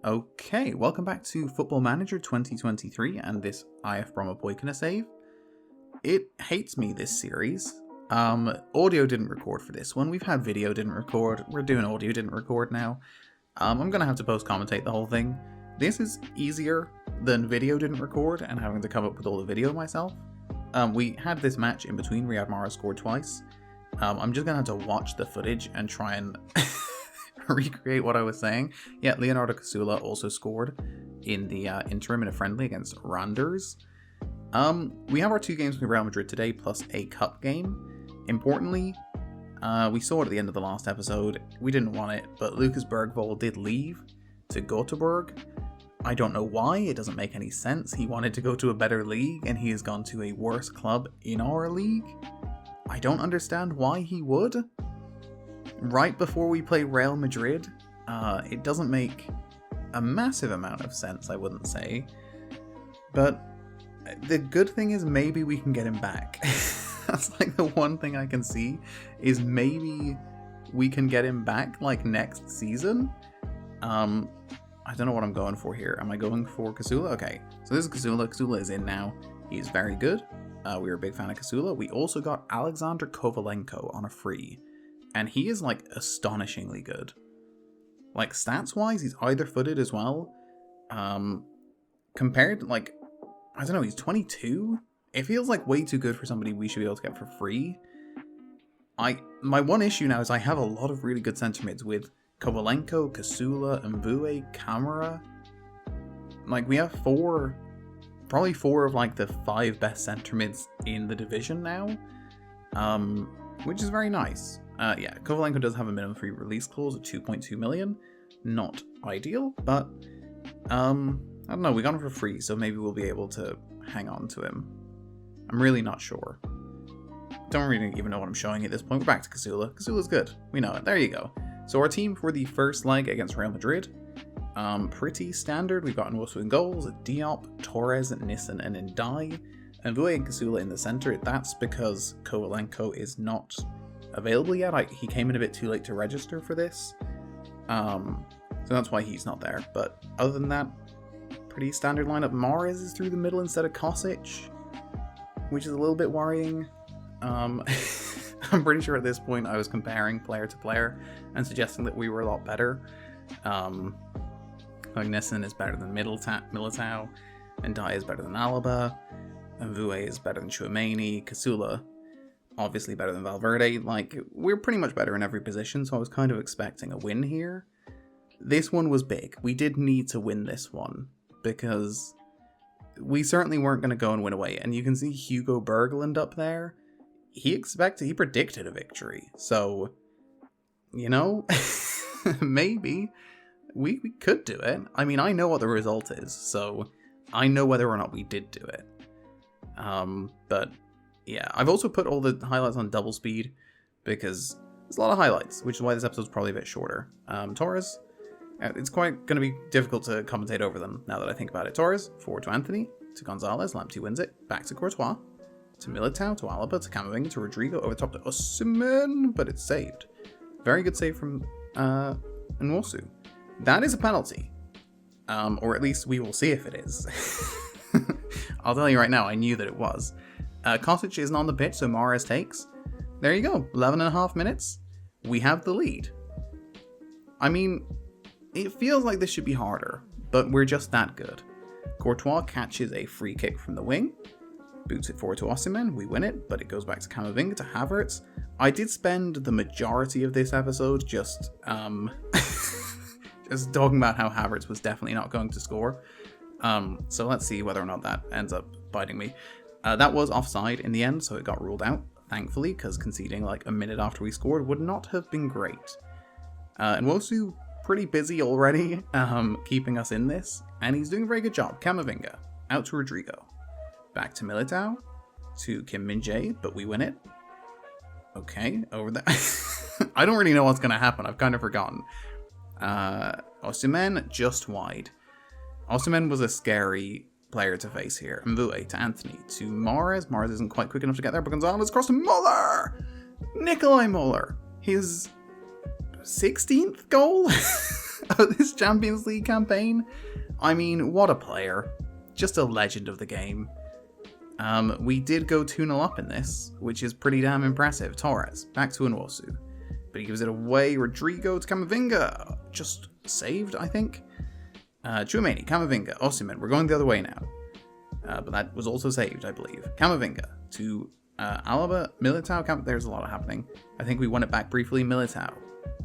Okay, welcome back to Football Manager 2023 and this IF Brommapojkarna save. It hates me, this series. Audio didn't record for this one. We've had video didn't record. We're doing audio didn't record now. I'm gonna have to post-commentate the whole thing. This is easier than video didn't record and having to come up with all the video myself. We had this match in between. Riyad Mahrez scored twice. I'm just gonna have to watch the footage and try and recreate what I was saying. Yeah, Leonardo Casula also scored in the interim in a friendly against Randers. We have our 2 games with Real Madrid today, plus a cup game. Importantly, we saw it at the end of the last episode. We didn't want it, but Lucas Bergvall did leave to Göteborg. I don't know why, it doesn't make any sense. He wanted to go to a better league, and he has gone to a worse club in our league. I don't understand why he would. Right before we play Real Madrid, it doesn't make a massive amount of sense, I wouldn't say. But the good thing is maybe we can get him back. That's like the one thing I can see, is maybe we can get him back like next season. I don't know what I'm going for here. Am I going for Casula? Okay, so this is Casula. Casula is in now. He's very good. We were a big fan of Casula. We also got Alexander Kovalenko on a free. And he is, like, astonishingly good. Like, stats-wise, he's either-footed as well. Compared, like, I don't know, he's 22? It feels like way too good for somebody we should be able to get for free. My one issue now is I have a lot of really good centre mids with Kovalenko, Casula, Mbue, Camara. Like, we have probably four of, like, the 5 best centre mids in the division now. Which is very nice. Yeah, Kovalenko does have a minimum free release clause of 2.2 million. Not ideal, but I don't know, we got him for free, so maybe we'll be able to hang on to him. I'm really not sure. Don't really even know what I'm showing at this point. We're back to Casula. Casula's good. We know it. There you go. So our team for the first leg against Real Madrid. Pretty standard. We've got Nwosu in goals, Diop, Torres, Nissen, and Ndai. And Mbue and Casula in the centre. That's because Kovalenko is not available yet. He came in a bit too late to register for this. So that's why he's not there. But other than that, pretty standard lineup. Mahrez is through the middle instead of Kosic, which is a little bit worrying. I'm pretty sure at this point I was comparing player to player and suggesting that we were a lot better. Like Nissen is better than Militao, and Ndai is better than Alaba, and Mbue is better than Tchouaméni, Casula obviously better than Valverde. Like, we're pretty much better in every position, so I was kind of expecting a win here. This one was big. We did need to win this one, because we certainly weren't going to go and win away. And you can see Hugo Bergland up there. He predicted a victory. So, you know, maybe we could do it. I mean, I know what the result is, so I know whether or not we did do it. But yeah, I've also put all the highlights on double speed because there's a lot of highlights, which is why this episode's probably a bit shorter. Torres, it's quite going to be difficult to commentate over them now that I think about it. Torres, forward to Anthony, to Gonzalez, Lamptey wins it, back to Courtois, to Militao, to Alaba, to Camavinga, to Rodrigo, over top to Osimhen, but it's saved. Very good save from Nwosu. That is a penalty. Or at least we will see if it is. I'll tell you right now, I knew that it was. Kosic isn't on the pitch, so Mahrez takes. There you go, 11.5 minutes. We have the lead. I mean, it feels like this should be harder, but we're just that good. Courtois catches a free kick from the wing, boots it forward to Osimhen, we win it, but it goes back to Camavinga, to Havertz. I did spend the majority of this episode just just talking about how Havertz was definitely not going to score. So let's see whether or not that ends up biting me. That was offside in the end, so it got ruled out, thankfully, because conceding like a minute after we scored would not have been great. Nwosu, pretty busy already, keeping us in this, and he's doing a very good job. Camavinga, out to Rodrigo. Back to Militao, to Kim Min-jae, but we win it. Okay, over there. I don't really know what's going to happen, I've kind of forgotten. Osimhen, just wide. Osimhen was a scary player to face here. Mbue to Anthony, to Mahrez. Mahrez isn't quite quick enough to get there, but Gonzalez across to Muller! Nikolai Muller. His 16th goal? of this Champions League campaign. I mean, what a player. Just a legend of the game. We did go 2-0 up in this, which is pretty damn impressive. Torres, back to Nwosu. But he gives it away. Rodrigo to Camavinga. Just saved, I think. Tchouaméni, Camavinga, Osimhen. We're going the other way now. But that was also saved, I believe. Camavinga to Alaba, Militao. There's a lot happening. I think we won it back briefly. Militao.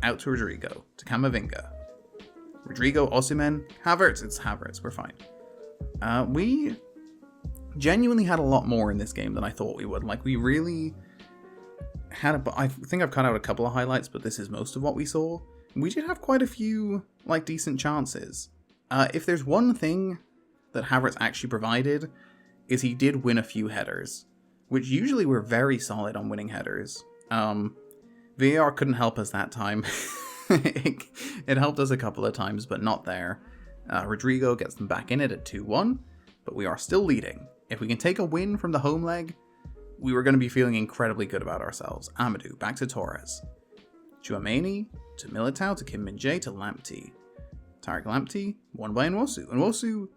Out to Rodrigo. To Camavinga. Rodrigo, Osimhen, Havertz. It's Havertz. We're fine. We genuinely had a lot more in this game than I thought we would. Like, we really had I think I've cut out a couple of highlights, but this is most of what we saw. We did have quite a few, like, decent chances. If there's one thing that Havertz actually provided, is he did win a few headers, which usually we're very solid on winning headers. VAR couldn't help us that time. It helped us a couple of times, but not there. Rodrigo gets them back in it at 2-1, but we are still leading. If we can take a win from the home leg, we were going to be feeling incredibly good about ourselves. Amadou, back to Torres. Tchouaméni, to Militao, to Kim Min-jae, to Lamptey. Tariq Lamptey, won by Nwosu. Nwosu,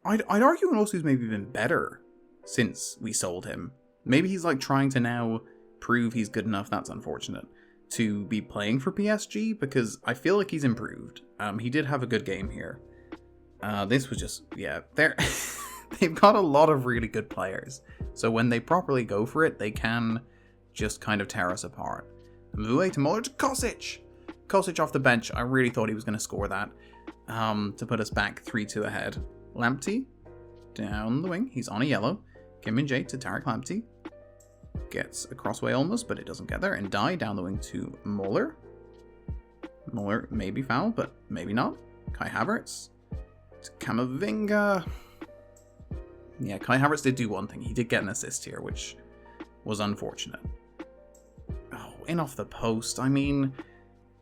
I'd argue Nwosu's maybe been better since we sold him. Maybe he's like trying to now prove he's good enough, that's unfortunate, to be playing for PSG, because I feel like he's improved. He did have a good game here. This was just, yeah, they've got a lot of really good players. So when they properly go for it, they can just kind of tear us apart. Mvue to Muller to Kostic. Kostic off the bench. I really thought he was going to score that to put us back 3-2 ahead. Lamptey down the wing. He's on a yellow. Kim Min-jae to Tariq Lamptey. Gets a crossway almost, but it doesn't get there. And Dye down the wing to Muller. Muller may be foul, but maybe not. Kai Havertz to Camavinga. Yeah, Kai Havertz did do one thing. He did get an assist here, which was unfortunate. Oh, in off the post. I mean,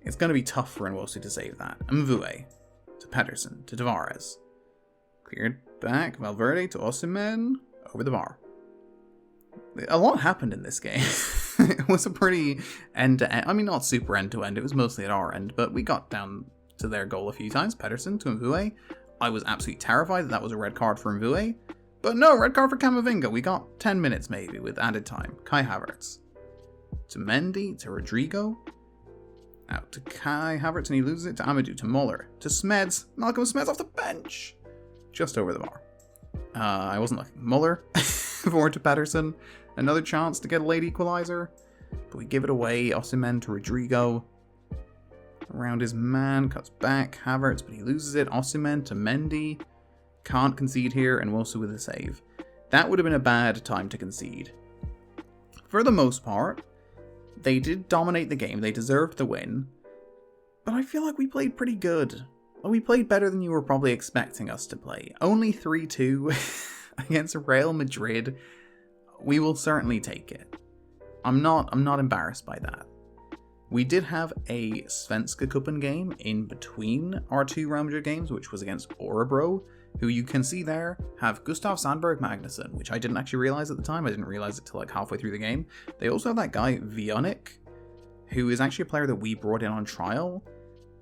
it's going to be tough for Nwosu to save that. Mvue to Pedersen to Tavares. Cleared back. Valverde to Osimhen. Over the bar. A lot happened in this game. It was a pretty end-to-end. I mean, not super end-to-end. It was mostly at our end, but we got down to their goal a few times. Pedersen to Mvue. I was absolutely terrified that was a red card for Mvue. But no, red card for Camavinga. We got 10 minutes maybe with added time. Kai Havertz. To Mendy. To Rodrigo. Out to Kai Havertz, and he loses it to Amadou. To Muller. To Smeds. Malcolm Smeds off the bench. Just over the bar. I wasn't looking. Muller. Forward to Pedersen. Another chance to get a late equalizer. But we give it away. Osimhen to Rodrigo. Around his man. Cuts back. Havertz, but he loses it. Osimhen to Mendy. Can't concede here, and Nwosu with a save. That would have been a bad time to concede. For the most part, they did dominate the game. They deserved the win. But I feel like we played pretty good. We played better than you were probably expecting us to play. Only 3-2 against Real Madrid. We will certainly take it. I'm not embarrassed by that. We did have a Svenska Cupen game in between our two Real Madrid games, which was against Örebro, who you can see there have Gustav Sandberg Magnusson, which I didn't actually realize at the time. I didn't realize it till like halfway through the game. They also have that guy Vionik, who is actually a player that we brought in on trial,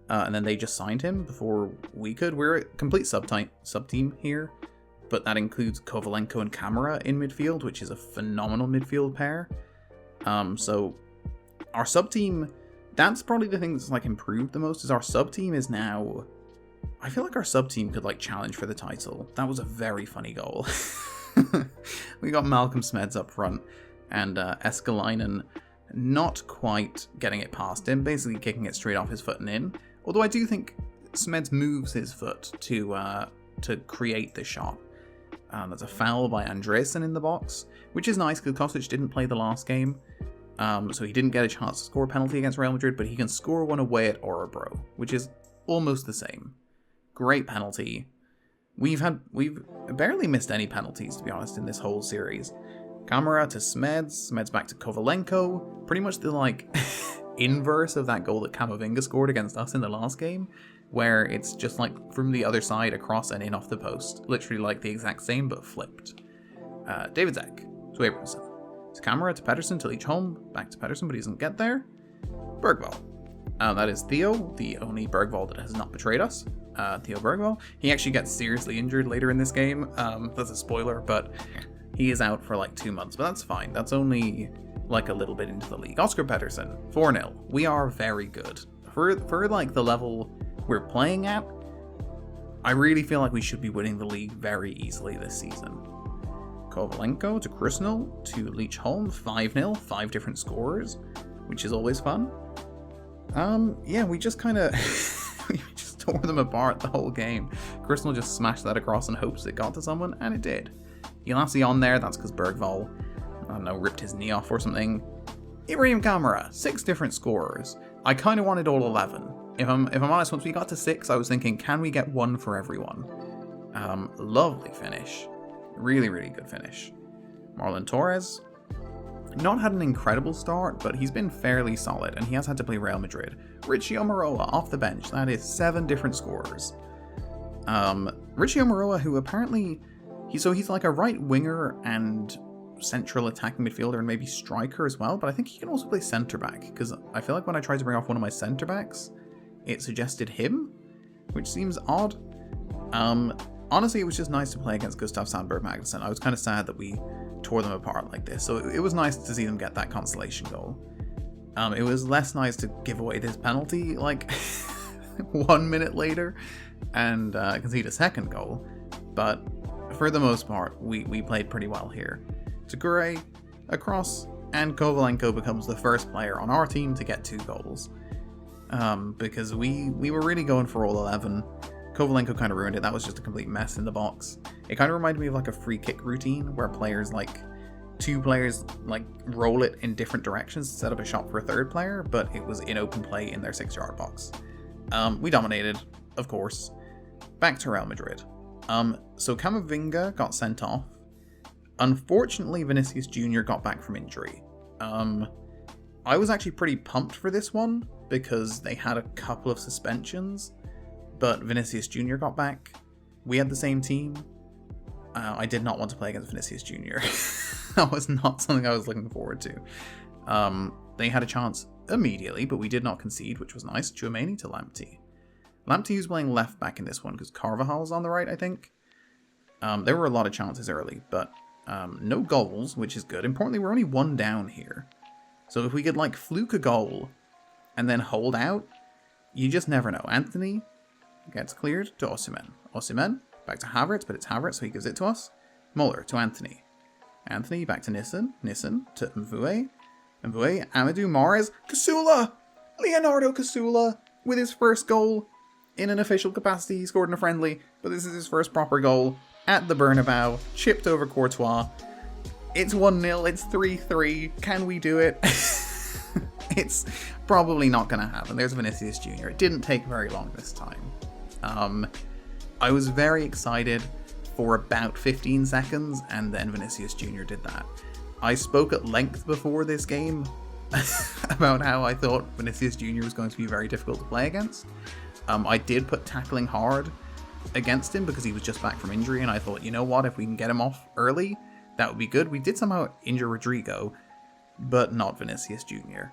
and then they just signed him before we could. We're a complete sub-team here, but that includes Kovalenko and Kamara in midfield, which is a phenomenal midfield pair. So our sub-team, that's probably the thing that's like improved the most, is our sub-team is now... I feel like our sub-team could like challenge for the title. That was a very funny goal. We got Malcolm Smeds up front, and Eskalainen not quite getting it past him, basically kicking it straight off his foot and in. Although I do think Smeds moves his foot to create the shot. There's a foul by Andresen in the box, which is nice because Kostic didn't play the last game, so he didn't get a chance to score a penalty against Real Madrid, but he can score one away at Örebro, which is almost the same. Great penalty. We've barely missed any penalties, to be honest, in this whole series. Kamara to Smeds, Smeds back to Kovalenko. Pretty much the like inverse of that goal that Camavinga scored against us in the last game, where it's just like from the other side across and in off the post. Literally like the exact same, but flipped. David Zek to Abramson. To Kamara to Pedersen to Leach home. Back to Pedersen, but he doesn't get there. Bergwall. That is Theo, the only Bergvall that has not betrayed us. Theo Bergvall. He actually gets seriously injured later in this game. That's a spoiler, but he is out for like 2 months, but that's fine. That's only like a little bit into the league. Oscar Pettersson, 4-0. We are very good. For like the level we're playing at, I really feel like we should be winning the league very easily this season. Kovalenko to Krusnell to Leach-Holm, 5-0, 5 different scorers, which is always fun. Yeah, we just kind of we just tore them apart the whole game. Krusnell just smashed that across in hopes it got to someone, and it did. Yanasi on there, that's because Bergvall, I don't know, ripped his knee off or something. Ibrahim Kamara, 6 different scorers. I kind of wanted all 11. If I'm honest, once we got to 6, I was thinking, can we get 1 for everyone? Lovely finish. Really, really good finish. Marlon Torres, not had an incredible start, but he's been fairly solid, and he has had to play Real Madrid. Richie Omaroa off the bench, that is 7 different scorers. Richie Omaroa, who apparently, he's like a right winger and central attacking midfielder and maybe striker as well, but I think he can also play centre back, because I feel like when I tried to bring off one of my centre backs, it suggested him, which seems odd. Honestly, it was just nice to play against Gustav Sandberg Magnusson. I was kind of sad that we tore them apart like this, so it was nice to see them get that consolation goal. It was less nice to give away this penalty like 1 minute later and concede a second goal, but for the most part, we played pretty well here. Tagure, across, and Kovalenko becomes the first player on our team to get 2 goals. Because we were really going for all 11. Kovalenko kind of ruined it. That was just a complete mess in the box. It kind of reminded me of like a free kick routine where two players like roll it in different directions to set up a shot for a third player, but it was in open play in their 6-yard box. We dominated, of course. Back to Real Madrid. So Camavinga got sent off. Unfortunately, Vinicius Jr. got back from injury. I was actually pretty pumped for this one because they had a couple of suspensions, but Vinicius Jr. got back. We had the same team. I did not want to play against Vinicius Jr. That was not something I was looking forward to. They had a chance immediately, but we did not concede, which was nice. Tchouameni to Lamptey. Lamptey was playing left back in this one because Carvajal's on the right, I think. There were a lot of chances early, but no goals, which is good. Importantly, we're only 1 down here. So if we could like fluke a goal and then hold out, you just never know. Anthony gets cleared to Osimhen. Osimhen back to Havertz, but it's Havertz, so he gives it to us. Muller to Anthony. Anthony back to Nissen. Nissen to Mvue. Mvue, Amadou, Mahrez, Kasula! Leonardo Kasula with his first goal in an official capacity. He scored in a friendly, but this is his first proper goal at the Bernabeu. Chipped over Courtois. It's 1-0, it's 3-3. Can we do it? It's probably not going to happen. There's Vinicius Jr. It didn't take very long this time. I was very excited for about 15 seconds, and then Vinicius Jr. did that. I spoke at length before this game about how I thought Vinicius Jr. was going to be very difficult to play against. I did put tackling hard against him because he was just back from injury, and I thought, you know what, if we can get him off early, that would be good. We did somehow injure Rodrigo, but not Vinicius Jr.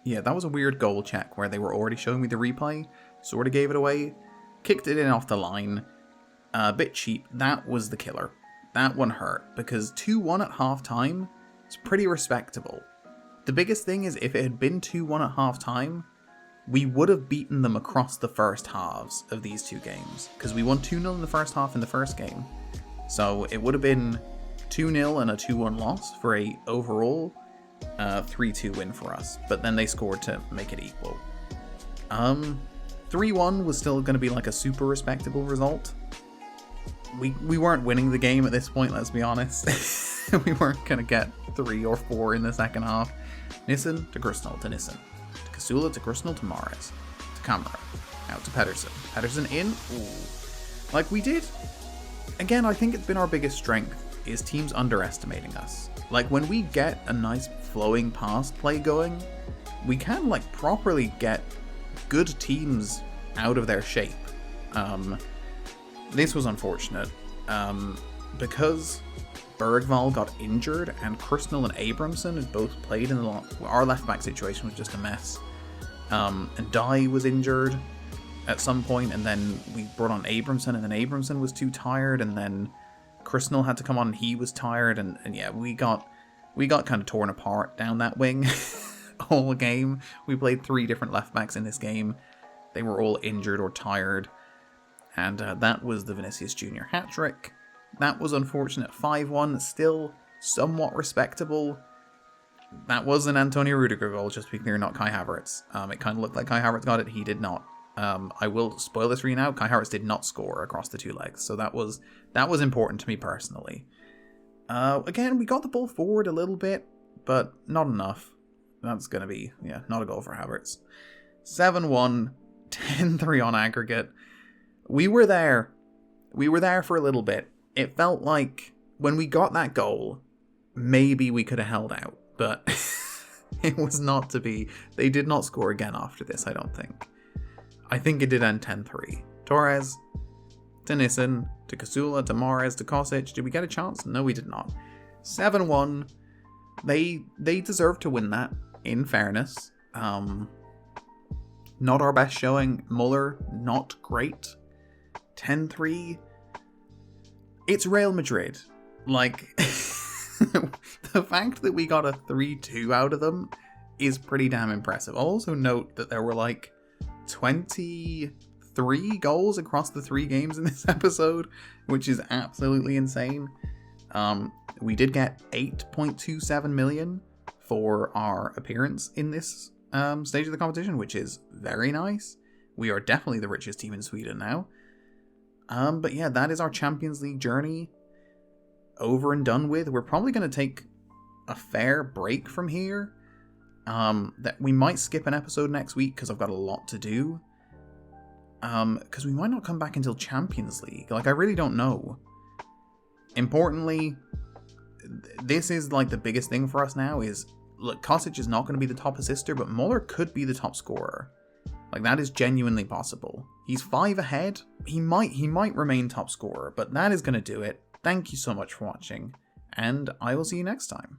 Yeah, that was a weird goal check where they were already showing me the replay, sort of gave it away, kicked it in off the line, a bit cheap. That was the killer. That one hurt, because 2-1 at half-time is pretty respectable. The biggest thing is if it had been 2-1 at half-time, we would have beaten them across the first halves of these 2 games, because we won 2-0 in the first half in the first game. So it would have been 2-0 and a 2-1 loss for a overall 3-2 win for us, but then they scored to make it equal. 3-1 was still going to be like a super respectable result. We weren't winning the game at this point, let's be honest. We weren't going to get 3 or 4 in the second half. Nissen to Krusnell to Nissen. To Kasula to Krusnell to Mahrez. To Kamara. Out to Pettersson. Pettersson in. Ooh. Like we did. Again, I think it's been our biggest strength, is teams underestimating us. Like when we get a nice flowing pass play going, we can like properly get good teams out of their shape. This was unfortunate because Bergvall got injured, and Krusnell and Abramson had both played in our left back situation was just a mess. And Dye was injured at some point, and then we brought on Abramson, and then Abramson was too tired, and then Krusnell had to come on and he was tired, and yeah, we got kind of torn apart down that wing all game. We played 3 different left backs in this game. They were all injured or tired, and that was the Vinicius Jr. hat-trick. That was unfortunate. 5-1, still somewhat respectable. That was an Antonio Rudiger goal, just to be clear, not Kai Havertz. It kind of looked like Kai Havertz got it, he did not. I will spoil this for you now, Kai Havertz did not score across the 2 legs, so that was important to me personally. Again, we got the ball forward a little bit, but not enough. That's going to be, not a goal for Havertz. 7-1, 10-3 on aggregate. We were there. We were there for a little bit. It felt like when we got that goal, maybe we could have held out, but it was not to be. They did not score again after this, I don't think. I think it did end 10-3. Torres to Nissen, to Kasula, to Mahrez, to Kosic. Did we get a chance? No, we did not. 7-1. They deserved to win that, in fairness. Not our best showing. Muller, not great. 10-3. It's Real Madrid. Like, the fact that we got a 3-2 out of them is pretty damn impressive. I'll also note that there were like 23 goals across the 3 games in this episode, which is absolutely insane. We did get 8.27 million for our appearance in this stage of the competition, which is very nice. We are definitely the richest team in Sweden now. But yeah, that is our Champions League journey over and done with. We're probably going to take a fair break from here. That we might skip an episode next week because I've got a lot to do. Because we might not come back until Champions League. Like, I really don't know. Importantly, this is like the biggest thing for us now is, look, Kosic is not going to be the top assister, but Muller could be the top scorer. Like, that is genuinely possible. He's 5 ahead. He might remain top scorer, but that is going to do it. Thank you so much for watching, and I will see you next time.